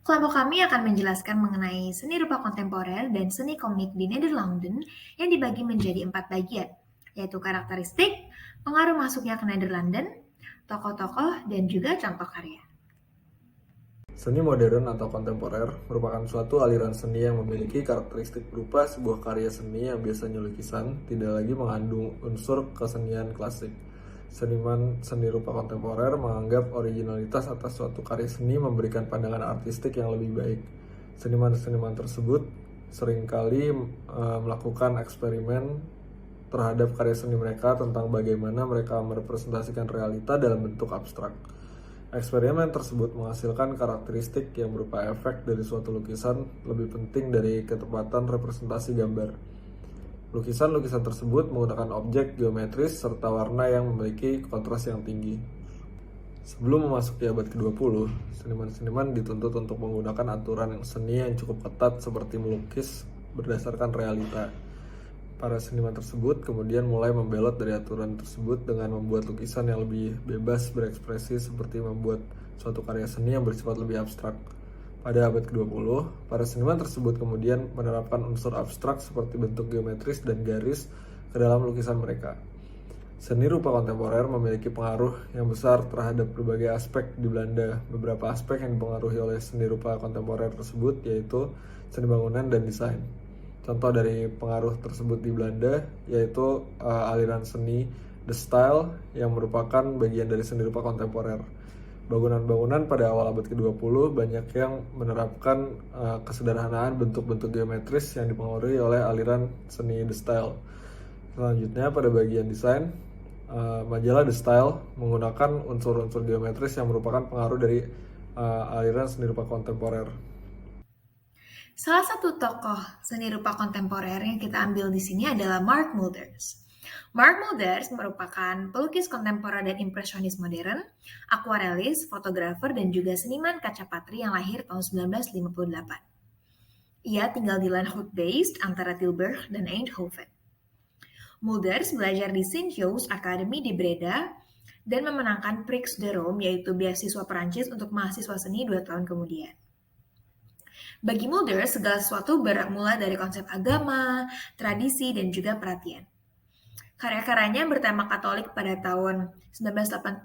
Kelompok kami akan menjelaskan mengenai seni rupa kontemporer dan seni komik di Nederlanden yang dibagi menjadi 4 bagian, yaitu karakteristik, pengaruh masuknya ke Nederlanden, tokoh-tokoh, dan juga contoh karya. Seni modern atau kontemporer merupakan suatu aliran seni yang memiliki karakteristik berupa sebuah karya seni yang biasanya lukisan, tidak lagi mengandung unsur kesenian klasik. Seniman seni rupa kontemporer menganggap originalitas atas suatu karya seni memberikan pandangan artistik yang lebih baik. Seniman-seniman tersebut seringkali melakukan eksperimen terhadap karya seni mereka tentang bagaimana mereka merepresentasikan realita dalam bentuk abstrak. Eksperimen tersebut menghasilkan karakteristik yang berupa efek dari suatu lukisan lebih penting dari ketepatan representasi gambar. Lukisan-lukisan tersebut menggunakan objek geometris serta warna yang memiliki kontras yang tinggi. Sebelum memasuki abad ke-20, seniman-seniman dituntut untuk menggunakan aturan seni yang cukup ketat seperti melukis berdasarkan realita. Para seniman tersebut kemudian mulai membelot dari aturan tersebut dengan membuat lukisan yang lebih bebas berekspresi seperti membuat suatu karya seni yang bersifat lebih abstrak. Pada abad ke-20, para seniman tersebut kemudian menerapkan unsur abstrak seperti bentuk geometris dan garis ke dalam lukisan mereka. Seni rupa kontemporer memiliki pengaruh yang besar terhadap berbagai aspek di Belanda. Beberapa aspek yang dipengaruhi oleh seni rupa kontemporer tersebut yaitu seni bangunan dan desain. Contoh dari pengaruh tersebut di Belanda yaitu aliran seni The Style yang merupakan bagian dari seni rupa kontemporer. Bangunan-bangunan pada awal abad ke-20 banyak yang menerapkan kesederhanaan bentuk-bentuk geometris yang dipengaruhi oleh aliran seni The Style. Selanjutnya pada bagian desain, majalah The Style menggunakan unsur-unsur geometris yang merupakan pengaruh dari aliran seni rupa kontemporer. Salah satu tokoh seni rupa kontemporer yang kita ambil di sini adalah Mark Mulders. Mark Mulders merupakan pelukis kontemporer dan impresionis modern, akuarelis, fotografer, dan juga seniman kaca patri yang lahir tahun 1958. Ia tinggal di Landhout-based antara Tilburg dan Eindhoven. Mulders belajar di St. Jo's Academy di Breda dan memenangkan Prix de Rome, yaitu beasiswa Perancis untuk mahasiswa seni 2 tahun kemudian. Bagi Mulder, segala sesuatu bermula dari konsep agama, tradisi, dan juga perhatian. Karya-karyanya bertema Katolik pada tahun 1989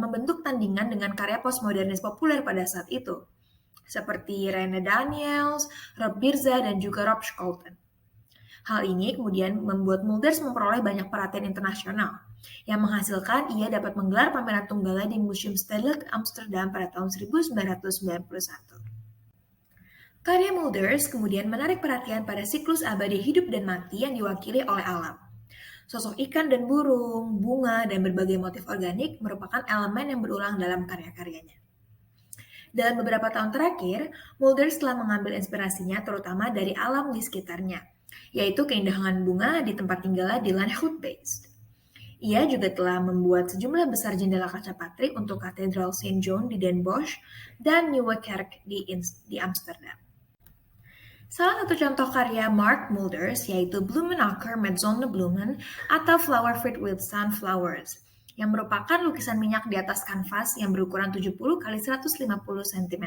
membentuk tandingan dengan karya postmodernis populer pada saat itu, seperti Rene Daniels, Rob Birza, dan juga Rob Scholten. Hal ini kemudian membuat Mulders memperoleh banyak perhatian internasional, yang menghasilkan ia dapat menggelar pameran tunggalnya di Museum Stedelijk Amsterdam pada tahun 1991. Karya Mulders kemudian menarik perhatian pada siklus abadi hidup dan mati yang diwakili oleh alam. Sosok ikan dan burung, bunga, dan berbagai motif organik merupakan elemen yang berulang dalam karya-karyanya. Dalam beberapa tahun terakhir, Mulders telah mengambil inspirasinya terutama dari alam di sekitarnya, yaitu keindahan bunga di tempat tinggalnya di Landhout-based. Ia juga telah membuat sejumlah besar jendela kaca patri untuk Katedral St. John di Den Bosch dan Nieuwe Kerk di Amsterdam. Salah satu contoh karya Mark Mulders yaitu Blumenakker met Zonnebloemen atau Flower Fit with Sunflowers, yang merupakan lukisan minyak di atas kanvas yang berukuran 70 x 150 cm.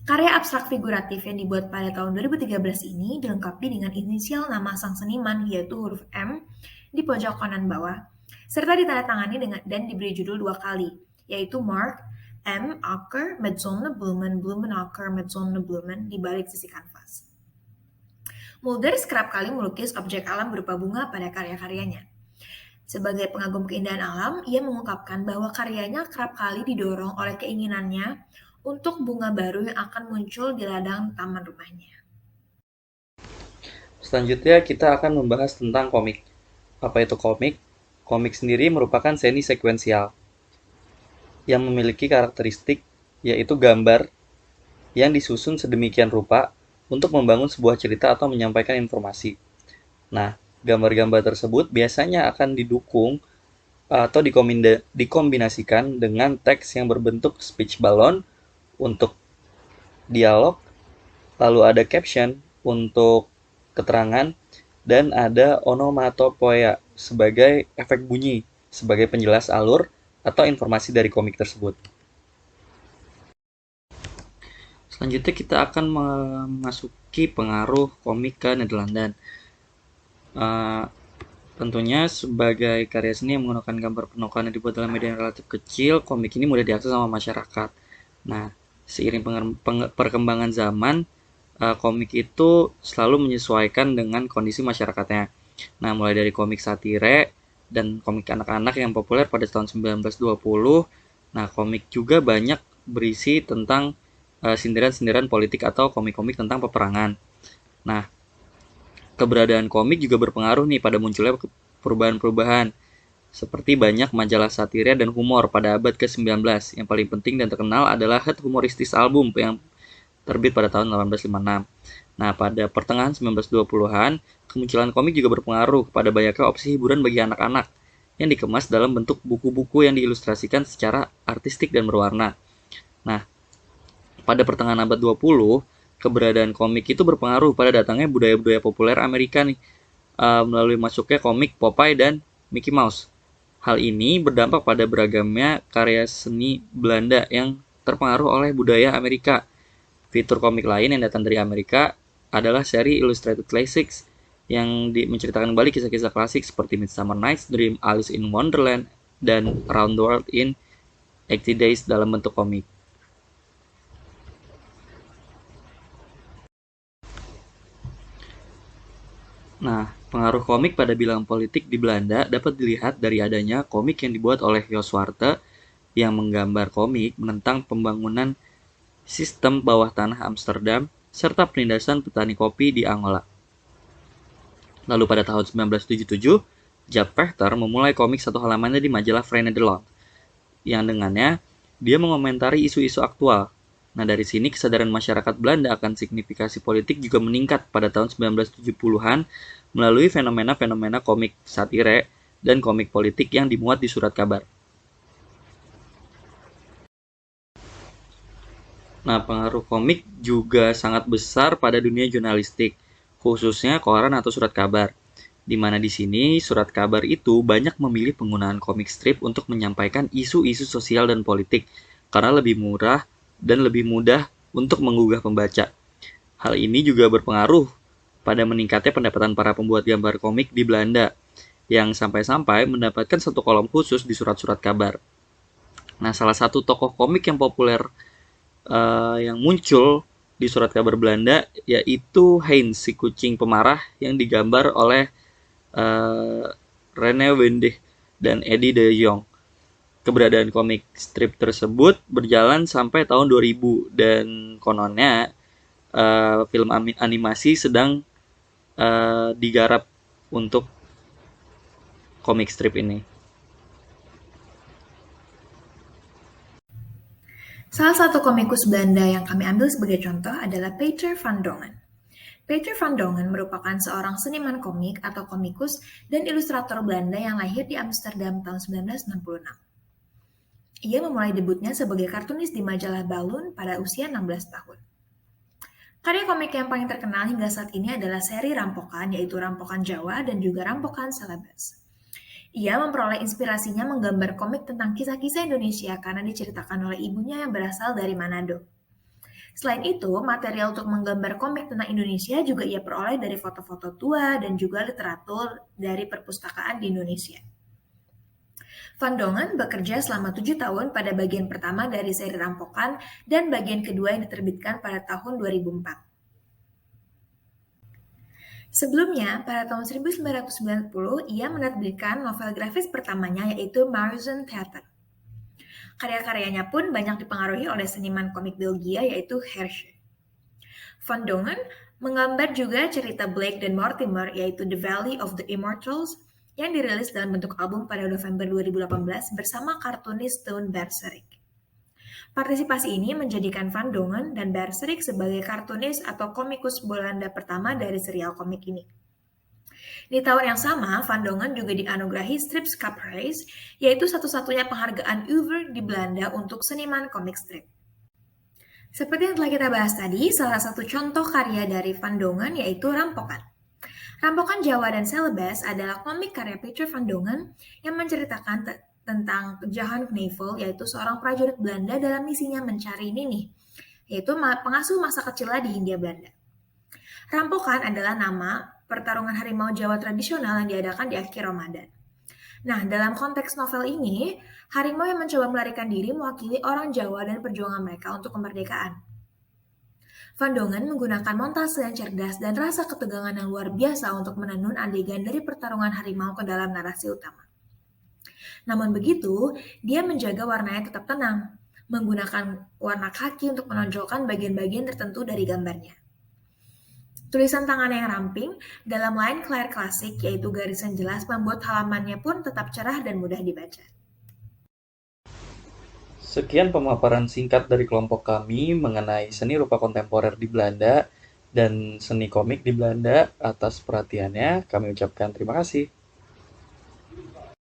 Karya abstrak figuratif yang dibuat pada tahun 2013 ini dilengkapi dengan inisial nama sang seniman yaitu huruf M di pojok kanan bawah, serta ditandatangani dan diberi judul 2 kali, yaitu Mark M. Akker met Zonnebloemen, Blumenakker met Zonnebloemen di balik sisi kanvas. Mulders kerap kali melukis objek alam berupa bunga pada karya-karyanya. Sebagai pengagum keindahan alam, ia mengungkapkan bahwa karyanya kerap kali didorong oleh keinginannya untuk bunga baru yang akan muncul di ladang taman rumahnya. Selanjutnya kita akan membahas tentang komik. Apa itu komik? Komik sendiri merupakan seni sekuensial yang memiliki karakteristik yaitu gambar yang disusun sedemikian rupa untuk membangun sebuah cerita atau menyampaikan informasi. Nah, gambar-gambar tersebut biasanya akan didukung atau dikombinasikan dengan teks yang berbentuk speech balloon untuk dialog, lalu ada caption untuk keterangan, dan ada onomatopoeia sebagai efek bunyi, sebagai penjelas alur atau informasi dari komik tersebut. Selanjutnya kita akan memasuki pengaruh komik ke Nederlanda. Eh, Tentunya sebagai karya seni yang menggunakan gambar penokohan yang dibuat dalam media yang relatif kecil, komik ini mudah diakses sama masyarakat. Nah, seiring perkembangan zaman, komik itu selalu menyesuaikan dengan kondisi masyarakatnya. Nah, mulai dari komik satire dan komik anak-anak yang populer pada tahun 1920. Nah, komik juga banyak berisi tentang sindiran-sindiran politik atau komik-komik tentang peperangan. Nah, keberadaan komik juga berpengaruh nih pada munculnya perubahan-perubahan seperti banyak majalah satire dan humor pada abad ke-19. Yang paling penting dan terkenal adalah Het Humoristische Album yang terbit pada tahun 1856. Nah, pada pertengahan 1920-an, kemunculan komik juga berpengaruh pada banyaknya opsi hiburan bagi anak-anak yang dikemas dalam bentuk buku-buku yang diilustrasikan secara artistik dan berwarna. Nah, pada pertengahan abad 20, keberadaan komik itu berpengaruh pada datangnya budaya-budaya populer Amerika nih, melalui masuknya komik Popeye dan Mickey Mouse. Hal ini berdampak pada beragamnya karya seni Belanda yang terpengaruh oleh budaya Amerika. Fitur komik lain yang datang dari Amerika adalah seri Illustrated Classics yang menceritakan kembali kisah-kisah klasik seperti Midsummer Night's Dream, Alice in Wonderland, dan Around the World in 80 Days dalam bentuk komik. Nah, pengaruh komik pada bilangan politik di Belanda dapat dilihat dari adanya komik yang dibuat oleh Jos Zwarte yang menggambar komik menentang pembangunan sistem bawah tanah Amsterdam serta penindasan petani kopi di Angola. Lalu pada tahun 1977, Jaap Vechter memulai komik satu halamannya di majalah Vrij Nederland, yang dengannya dia mengomentari isu-isu aktual. Nah, dari sini kesadaran masyarakat Belanda akan signifikasi politik juga meningkat pada tahun 1970-an melalui fenomena-fenomena komik satire dan komik politik yang dimuat di surat kabar. Nah, pengaruh komik juga sangat besar pada dunia jurnalistik, khususnya koran atau surat kabar. Di mana di sini surat kabar itu banyak memilih penggunaan komik strip untuk menyampaikan isu-isu sosial dan politik karena lebih murah dan lebih mudah untuk menggugah pembaca. Hal ini juga berpengaruh pada meningkatnya pendapatan para pembuat gambar komik di Belanda yang sampai-sampai mendapatkan satu kolom khusus di surat-surat kabar. Nah, salah satu tokoh komik yang populer yang muncul di surat kabar Belanda yaitu Heinz, si kucing pemarah yang digambar oleh Rene Wendig dan Eddie de Jong. Keberadaan komik strip tersebut berjalan sampai tahun 2000 dan kononnya film animasi sedang digarap untuk komik strip ini. Salah satu komikus Belanda yang kami ambil sebagai contoh adalah Peter van Dongen. Peter van Dongen merupakan seorang seniman komik atau komikus dan ilustrator Belanda yang lahir di Amsterdam tahun 1966. Ia memulai debutnya sebagai kartunis di majalah Balloon pada usia 16 tahun. Karya komik yang paling terkenal hingga saat ini adalah seri Rampokan, yaitu Rampokan Jawa dan juga Rampokan Celebes. Ia memperoleh inspirasinya menggambar komik tentang kisah-kisah Indonesia karena diceritakan oleh ibunya yang berasal dari Manado. Selain itu, material untuk menggambar komik tentang Indonesia juga ia peroleh dari foto-foto tua dan juga literatur dari perpustakaan di Indonesia. Van Dongen bekerja selama 7 tahun pada bagian pertama dari seri Rampokan dan bagian kedua yang diterbitkan pada tahun 2004. Sebelumnya, pada tahun 1990, ia menerbitkan novel grafis pertamanya yaitu Maarten Theater. Karya-karyanya pun banyak dipengaruhi oleh seniman komik Belgia yaitu Hergé. Van Dongen menggambar juga cerita Blake dan Mortimer yaitu The Valley of the Immortals yang dirilis dalam bentuk album pada November 2018 bersama kartunis Toon Berserik. Partisipasi ini menjadikan Van Dongen dan Berserik sebagai kartunis atau komikus Belanda pertama dari serial komik ini. Di tahun yang sama, Van Dongen juga dianugerahi Stripskapprijs, yaitu satu-satunya penghargaan Uwer di Belanda untuk seniman komik strip. Seperti yang telah kita bahas tadi, salah satu contoh karya dari Van Dongen yaitu Rampokan. Rampokan Jawa dan Celebes adalah komik karya Peter Van Dongen yang menceritakan tentang Johan Knevel, yaitu seorang prajurit Belanda dalam misinya mencari Nini, yaitu pengasuh masa kecilnya di Hindia Belanda. Rampokan adalah nama pertarungan harimau Jawa tradisional yang diadakan di akhir Ramadan. Nah, dalam konteks novel ini, harimau yang mencoba melarikan diri mewakili orang Jawa dan perjuangan mereka untuk kemerdekaan. Van Dongen menggunakan montase yang cerdas dan rasa ketegangan yang luar biasa untuk menenun adegan dari pertarungan harimau ke dalam narasi utama. Namun begitu, dia menjaga warnanya tetap tenang, menggunakan warna khaki untuk menonjolkan bagian-bagian tertentu dari gambarnya. Tulisan tangan yang ramping dalam line clear klasik, yaitu garisan jelas, membuat halamannya pun tetap cerah dan mudah dibaca. Sekian pemaparan singkat dari kelompok kami mengenai seni rupa kontemporer di Belanda dan seni komik di Belanda. Atas perhatiannya, kami ucapkan terima kasih.